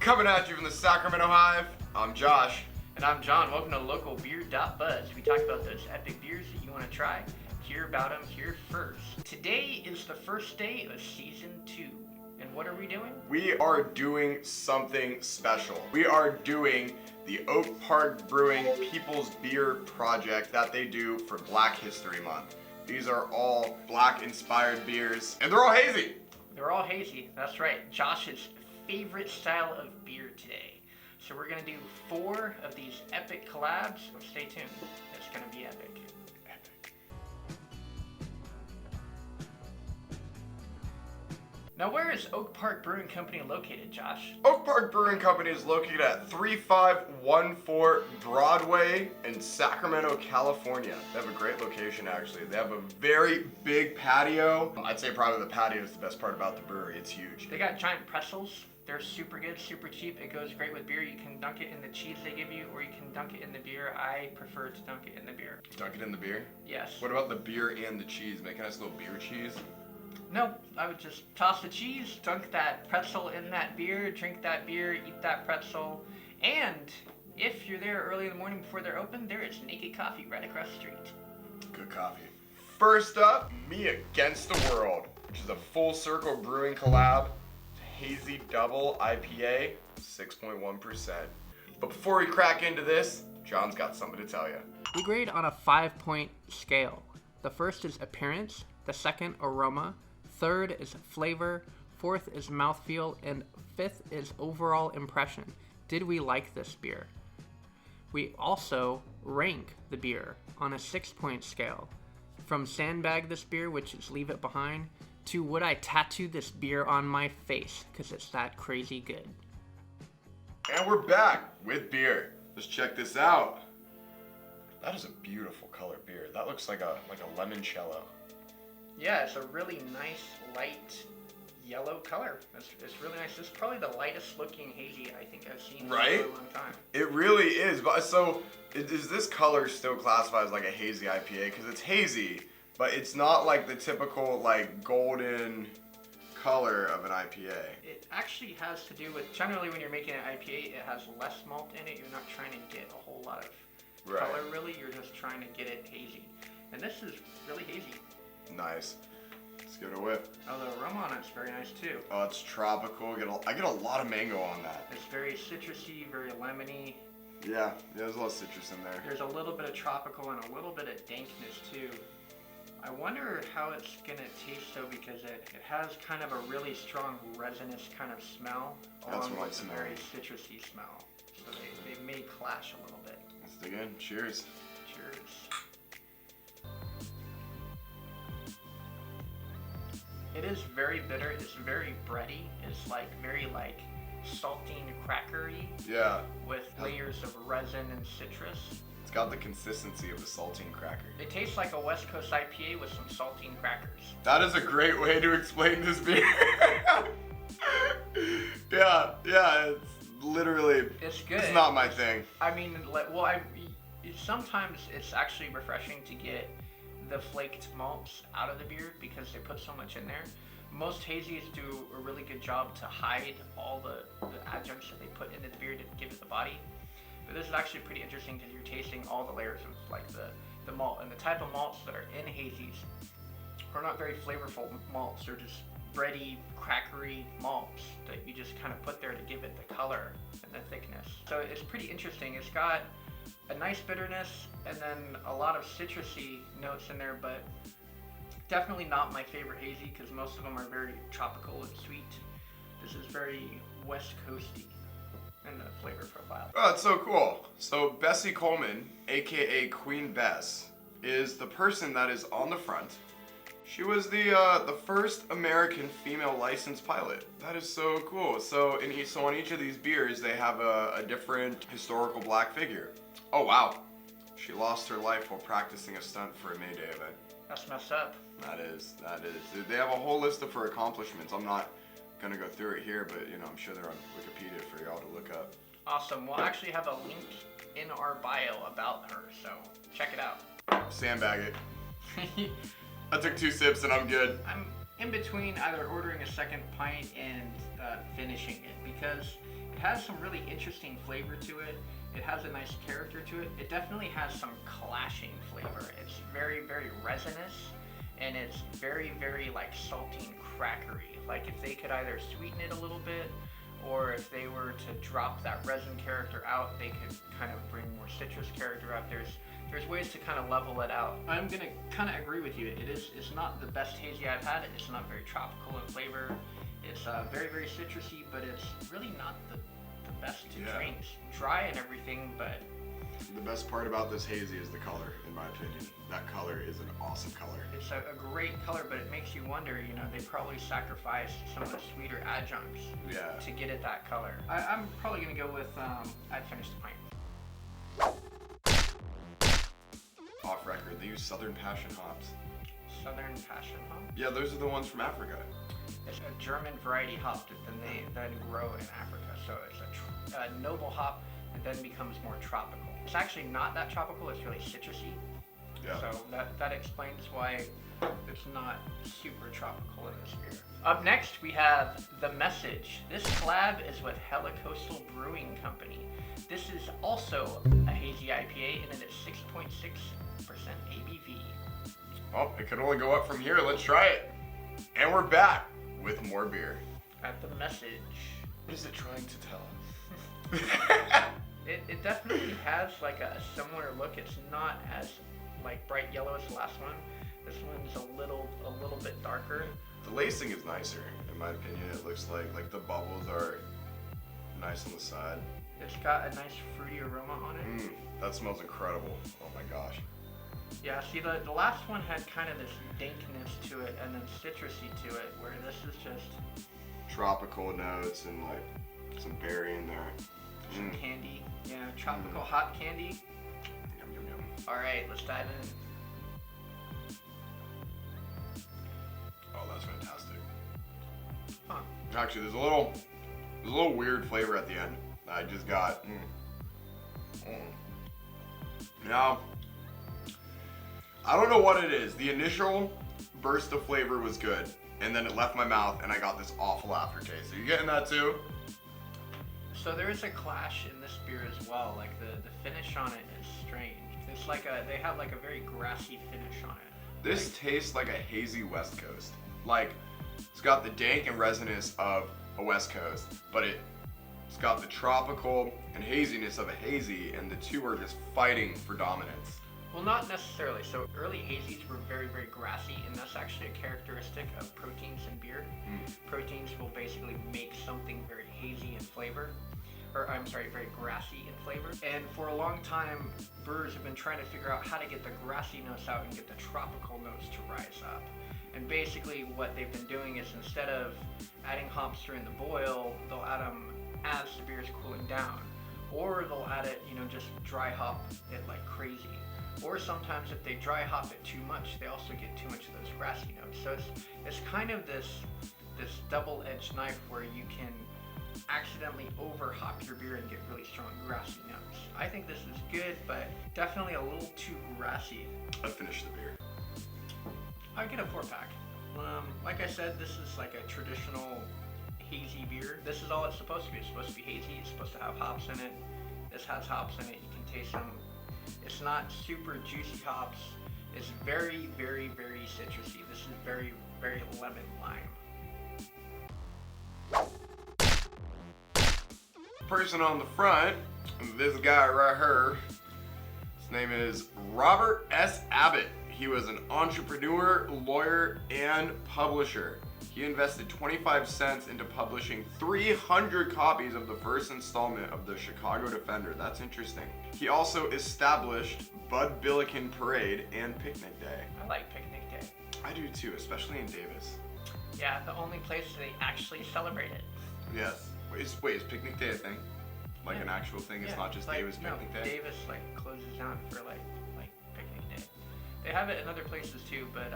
Coming at you from the Sacramento Hive, I'm Josh. And I'm John. Welcome to Local Beer.Buzz. We talk about those epic beers that you want to try. Hear about them here first. Today is the first day of Season 2. And what are we doing? We are doing something special. We are doing the Oak Park Brewing People's Beer Project that they do for Black History Month. These are all Black-inspired beers, and they're all hazy. They're all hazy. That's right. Josh's favorite style of beer today. So we're going to do 4 of these epic collabs. So stay tuned. It's going to be epic. Now, where is Oak Park Brewing Company located, Josh? Oak Park Brewing Company is located at 3514 Broadway in Sacramento, California. They have a great location, actually. They have a very big patio. I'd say probably the patio is the best part about the brewery. It's huge. They got giant pretzels. They're super good, super cheap. It goes great with beer. You can dunk it in the cheese they give you, or you can dunk it in the beer. I prefer to dunk it in the beer. Dunk it in the beer? Yes. What about the beer and the cheese? Make a nice little beer cheese? No, I would just toss the cheese, dunk that pretzel in that beer, drink that beer, eat that pretzel. And if you're there early in the morning before they're open, there is Naked Coffee right across the street. Good coffee. First up, Me Against the World, which is a full circle brewing collab. Hazy Double Ipa, 6.1%. But before we crack into this, John's got something to tell you. We grade on a 5-point scale. The first is appearance, the second aroma, third is flavor, fourth is mouthfeel, and fifth is overall impression. Did we like this beer? We also rank the beer on a 6-point scale. From sandbag this beer, which is leave it behind, to would I tattoo this beer on my face, because it's that crazy good. And we're back with beer. Let's check this out. That is a beautiful color beer. That looks like a limoncello. Yeah, it's a really nice, light yellow color. It's really nice. This is probably the lightest looking hazy I think I've seen Right? in a long time. It really is. But so, is this color still classified as like a hazy IPA? Because it's hazy, but it's not like the typical like golden color of an IPA. It actually has to do with, generally when you're making an IPA, it has less malt in it. You're not trying to get a whole lot of color really. You're just trying to get it hazy. And this is really hazy. Nice. Let's give it a whiff. Oh, the aroma on it's very nice too. Oh, it's tropical. I get a lot of mango on that. It's very citrusy, very lemony. Yeah, there's a lot of citrus in there. There's a little bit of tropical and a little bit of dankness too. I wonder how it's gonna taste though, because it has kind of a really strong resinous kind of smell, along with a very citrusy smell. So they may clash a little bit. Let's dig in. Cheers. Cheers. It is very bitter. It's very bready. It's like very like saltine crackery. Yeah. With layers of resin and citrus. It's got the consistency of a saltine cracker. It tastes like a West Coast IPA with some saltine crackers. That is a great way to explain this beer. yeah, it's literally. It's good. It's not my thing. I mean, sometimes it's actually refreshing to get the flaked malts out of the beer because they put so much in there. Most hazies do a really good job to hide all the adjuncts that they put into the beer to give it the body. But this is actually pretty interesting because you're tasting all the layers of like the malt. And the type of malts that are in hazies are not very flavorful malts. They're just bready, crackery malts that you just kind of put there to give it the color and the thickness. So it's pretty interesting. It's got a nice bitterness and then a lot of citrusy notes in there, but definitely not my favorite hazy because most of them are very tropical and sweet. This is very West Coasty in the flavor profile. Oh, that's so cool. So Bessie Coleman, aka Queen Bess, is the person that is on the front. She was the first American female licensed pilot. That is so cool. So on each of these beers, they have a different historical Black figure. Oh wow, she lost her life while practicing a stunt for a May Day event. That's messed up. That is. They have a whole list of her accomplishments. I'm not gonna go through it here, but I'm sure they're on Wikipedia for y'all to look up. Awesome. We'll actually have a link in our bio about her, so check it out. Sandbag it. I took 2 sips and I'm good. I'm in between either ordering a second pint and finishing it because It has some really interesting flavor to it. It has a nice character to it. It definitely has some clashing flavor. It's very, very resinous, and it's very, very like salty and crackery. Like if they could either sweeten it a little bit, or if they were to drop that resin character out, they could kind of bring more citrus character out. There's ways to kind of level it out. I'm gonna kind of agree with you. It's not the best hazy I've had. It's not very tropical in flavor. It's very, very citrusy, but it's really not the best to drink. Dry and everything, but the best part about this hazy is the color, in my opinion. That color is an awesome color. It's a great color, but it makes you wonder, you know, they probably sacrificed some of the sweeter adjuncts to get it that color. I'm probably gonna go with, I'd finish the pint. Off record, they use Southern Passion hops. Southern Passion hop? Yeah, those are the ones from Africa. It's a German variety hop that they then grow in Africa. So it's a noble hop that then becomes more tropical. It's actually not that tropical, it's really citrusy. Yeah. So that explains why it's not super tropical in this beer. Up next, we have The Message. This collab is with Helicoastal Brewing Company. This is also a hazy IPA, and it is 6.6% ABV. Well, it can only go up from here. Let's try it. And we're back with more beer. At The Message. What is it trying to tell us? It definitely has like a similar look. It's not as like bright yellow as the last one. This one's a little bit darker. The lacing is nicer, in my opinion. It looks like the bubbles are nice on the side. It's got a nice fruity aroma on it. That smells incredible. Oh my gosh. Yeah, see the last one had kind of this dankness to it and then citrusy to it, where this is just tropical notes and like some berry in there. Some candy. Yeah, tropical hot candy. Yum, yum, yum. Alright, let's dive in. Oh, that's fantastic. Huh. Actually, there's a little weird flavor at the end. I just got. Now, I don't know what it is. The initial burst of flavor was good, and then it left my mouth, and I got this awful aftertaste. Are you getting that too? So there is a clash in this beer as well. Like the finish on it is strange. It's like they have like a very grassy finish on it. This tastes like a hazy West Coast. Like, it's got the dank and resinous of a West Coast, but it's got the tropical and haziness of a hazy, and the two are just fighting for dominance. Well, not necessarily. So early hazies were very, very grassy, and that's actually a characteristic of proteins in beer. Proteins will basically make something very hazy in flavor. Or I'm sorry, very grassy in flavor. And for a long time, brewers have been trying to figure out how to get the grassy notes out and get the tropical notes to rise up. And basically what they've been doing is instead of adding hops during the boil, they'll add them as the beer is cooling down. Or they'll add it, you know, just dry hop it like crazy. Or sometimes if they dry hop it too much, they also get too much of those grassy notes. So it's kind of this double-edged knife where you can accidentally over hop your beer and get really strong grassy notes. I think this is good, but definitely a little too grassy. I finished the beer. I'd get a 4-pack. Like I said, this is like a traditional hazy beer. This is all it's supposed to be. It's supposed to be hazy. It's supposed to have hops in it. This has hops in it. You can taste them. It's not super juicy hops. It's very, very, very citrusy. This is very, very lemon lime. Person on the front, this guy right here, his name is Robert S. Abbott. He was an entrepreneur, lawyer, and publisher. He invested 25 cents into publishing 300 copies of the first installment of the Chicago Defender. That's interesting. He also established Bud Billiken Parade and Picnic Day. I like Picnic Day. I do too, especially in Davis. Yeah, the only place they actually celebrate it. Yes. Wait, is Picnic Day a thing? Like an actual thing? It's not just like, Davis Picnic Day? Davis like closes down for like Picnic Day. They have it in other places too, but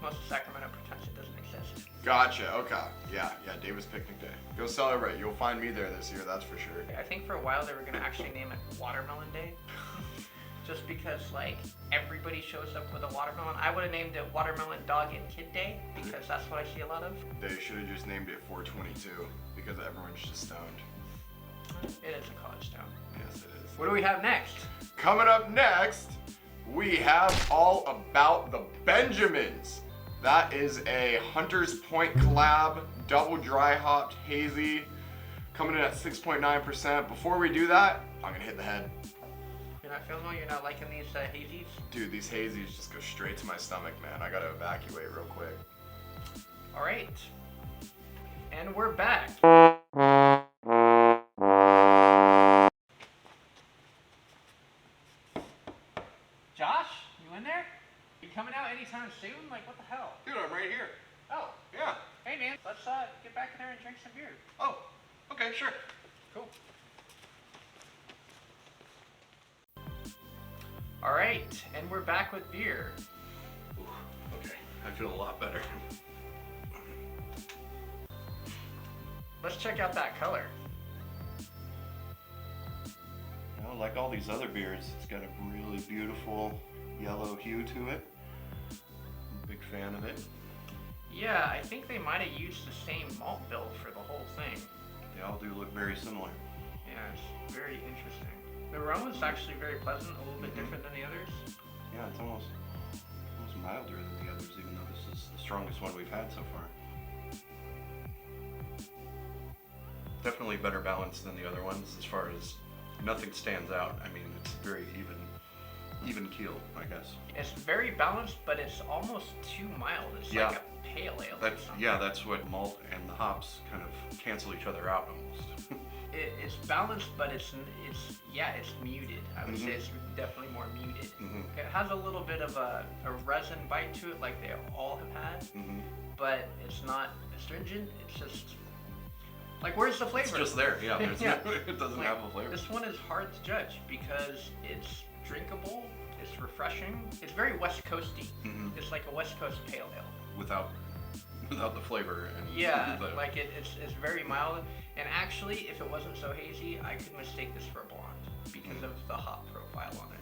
most of Sacramento pretends it doesn't exist. Gotcha, okay. Yeah, Davis Picnic Day. Go celebrate. You'll find me there this year, that's for sure. I think for a while they were gonna actually name it Watermelon Day. Just because like everybody shows up with a watermelon. I would have named it Watermelon Dog and Kid Day because that's what I see a lot of. They should have just named it 422 because everyone's just stoned. It is a college town. Yes, it is. What do we have next? Coming up next, we have all about the Benjamins. That is a Hunter's Point collab, double dry hopped hazy, coming in at 6.9%. Before we do that, I'm gonna hit the head. You're not feeling well? You're not liking these hazies? Dude, these hazies just go straight to my stomach, man. I gotta evacuate real quick. All right. And we're back. Josh, you in there? You coming out anytime soon? Like, what the hell? Dude, I'm right here. Oh, Yeah. hey man, let's get back in there and drink some beer. Oh, okay, sure. Cool. All right, and we're back with beer. Ooh, okay, I feel a lot better. Let's check out that color. Well, like all these other beers, it's got a really beautiful yellow hue to it. I'm a big fan of it. Yeah, I think they might have used the same malt bill for the whole thing. They all do look very similar. Yeah, it's very interesting. The aroma's actually very pleasant, a little bit different than the others. Yeah, it's almost milder than the others, even though this is the strongest one we've had so far. Definitely better balanced than the other ones as far as nothing stands out. I mean, it's very even keel, I guess. It's very balanced, but it's almost too mild. It's like a pale ale. That's what malt and the hops kind of cancel each other out almost. It's balanced, but it's muted. I would say it's definitely more muted. It has a little bit of a resin bite to it, like they all have had, but it's not astringent. It's just like, where's the flavor? It's just there. Yeah, it doesn't have a flavor. This one is hard to judge because it's drinkable. It's refreshing. It's very West Coasty. It's like a West Coast pale ale. Without the flavor. And like it's very mild. And actually, if it wasn't so hazy, I could mistake this for a blonde because of the hop profile on it.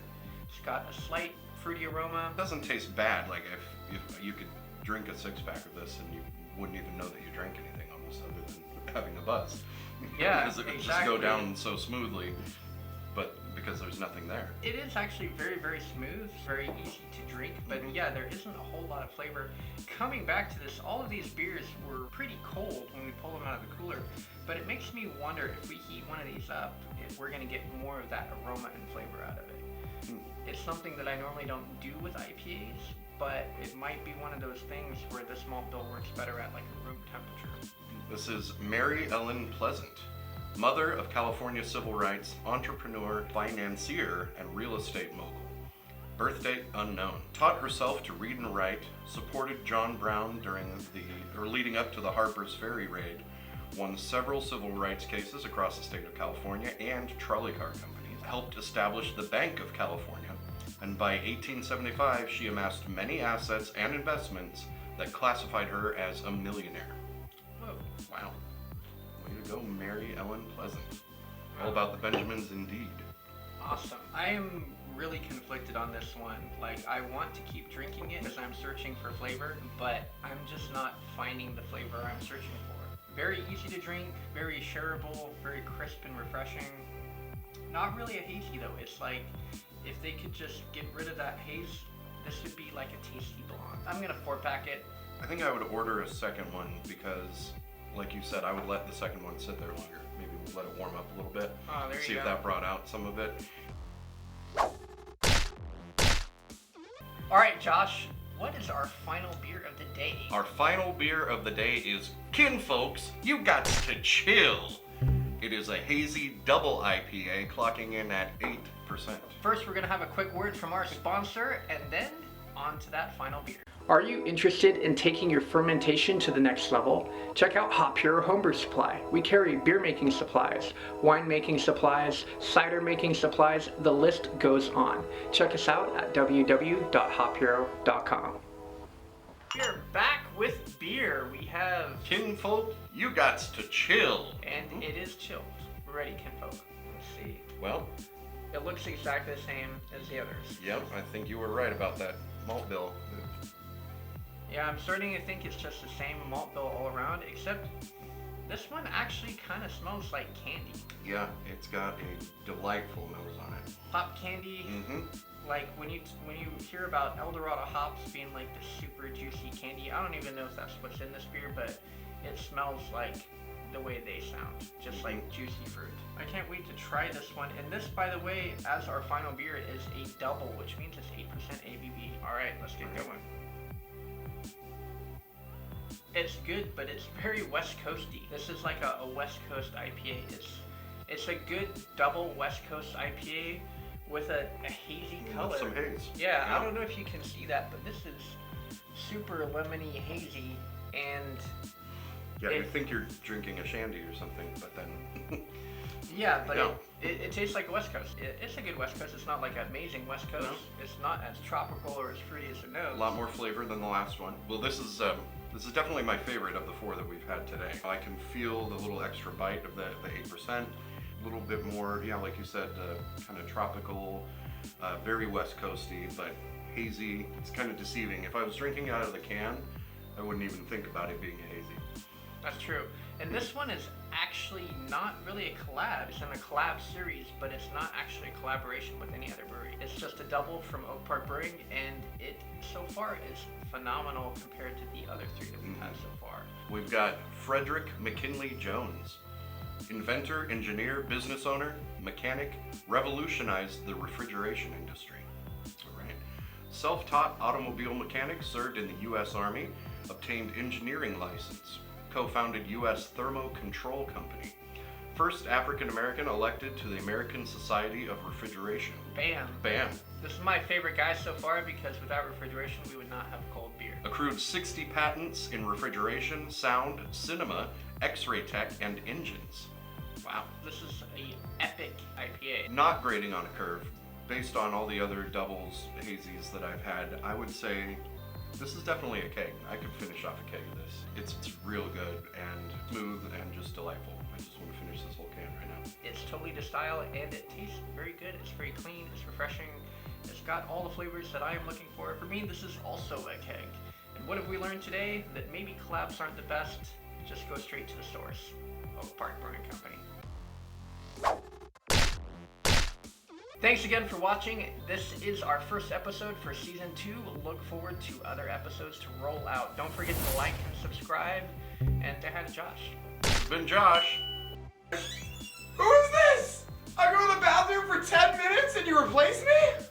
It's got a slight fruity aroma. It doesn't taste bad. Like if you could drink a 6-pack of this and you wouldn't even know that you drank anything almost other than having a buzz. Yeah, because it would just go down so smoothly, but because there's nothing there. It is actually very, very smooth, very easy to drink, but yeah, there isn't a whole lot of flavor. Coming back to this, all of these beers were pretty cold when we pulled them out of the cooler, but it makes me wonder if we heat one of these up, if we're gonna get more of that aroma and flavor out of it. It's something that I normally don't do with IPAs, but it might be one of those things where this malt bill works better at like a room temperature. This is Mary Ellen Pleasant, mother of California civil rights, entrepreneur, financier, and real estate mogul. Birth date unknown. Taught herself to read and write, supported John Brown leading up to the Harper's Ferry raid, won several civil rights cases across the state of California and trolley car companies, helped establish the Bank of California, and by 1875 she amassed many assets and investments that classified her as a millionaire. Whoa. Wow. Way to go, Mary Ellen Pleasant. All about the Benjamins indeed. Awesome. I am really conflicted on this one. Like, I want to keep drinking it as I'm searching for flavor, but I'm just not finding the flavor I'm searching for. Very easy to drink, very shareable, very crisp and refreshing. Not really a hazy though. It's like, if they could just get rid of that haze, this would be like a tasty blonde. I'm gonna 4-pack it. I think I would order a second one because, like you said, I would let the second one sit there longer. Maybe we'll let it warm up a little bit. Oh, there you See go. if that brought out some of it. All right, Josh, what is our final beer of the day? Our final beer of the day is Kinfolks, You Got to Chill. It is a hazy double IPA clocking in at 8%. First, we're gonna have a quick word from our sponsor, and then on to that final beer. Are you interested in taking your fermentation to the next level? Check out Hop Hero Homebrew Supply. We carry beer making supplies, wine making supplies, cider making supplies, the list goes on. Check us out at www.hophero.com. We're back with beer. We have... Kinfolk, You Got to Chill. And it is chilled. We're ready, Kinfolk. Let's see. Well, it looks exactly the same as the others. Yep, I think you were right about that malt bill. Yeah, I'm starting to think it's just the same malt bill all around, except This one actually kind of smells like candy. Yeah, it's got a delightful nose on it. Hop candy. Mm-hmm. Like when you hear about Eldorado hops being like the super juicy candy, I don't even know if that's what's in this beer, but it smells like the way they sound, just like juicy fruit. I can't wait to try this one. And this, by the way, as our final beer, is a double, which means it's 8% ABV. All right, let's get going. It's good, but it's very West Coasty. This is like a West Coast IPA. It's a good double West Coast IPA with a hazy color. With some haze. Yeah, I don't know if you can see that, but this is super lemony hazy, and yeah, you think you're drinking a shandy or something, but then yeah, but yeah. It tastes like West Coast. It's a good West Coast. It's not like amazing West Coast. No. It's not as tropical or as fruity as it knows. A lot more flavor than the last one. Well, this is definitely my favorite of the 4 that we've had today. I can feel the little extra bite of the 8%. A little bit more, yeah, like you said, kind of tropical, very West Coasty, but hazy. It's kind of deceiving. If I was drinking out of the can, I wouldn't even think about it being hazy. That's true. And this one is actually not really a collab. It's in a collab series, but it's not actually a collaboration with any other brewery. It's just a double from Oak Park Brewing, and it so far is phenomenal compared to the other 3 that we've had so far. We've got Frederick McKinley Jones. Inventor, engineer, business owner, mechanic, revolutionized the refrigeration industry. All right. Self-taught automobile mechanic, served in the U.S. Army, obtained engineering license, co-founded U.S. Thermo Control Company, first African-American elected to the American Society of Refrigeration. Bam. Bam. This is my favorite guy so far because without refrigeration, we would not have cold beer. Accrued 60 patents in refrigeration, sound, cinema, X-ray tech, and engines. Wow. This is a epic IPA. Not grading on a curve. Based on all the other doubles, hazies that I've had, I would say this is definitely a keg. I could finish off a keg of this. It's real good and smooth and just delightful. I just want to finish this whole can right now. It's totally to style and it tastes very good. It's very clean, it's refreshing. It's got all the flavors that I am looking for. For me, this is also a keg. And what have we learned today? That maybe collabs aren't the best. Just go straight to the source. Oak Park Brewing Company. Thanks again for watching. This is our first episode for season 2. Look forward to other episodes to roll out. Don't forget to like and subscribe. And say hi to Josh. It's been Josh. Who is this? I go to the bathroom for 10 minutes and you replace me?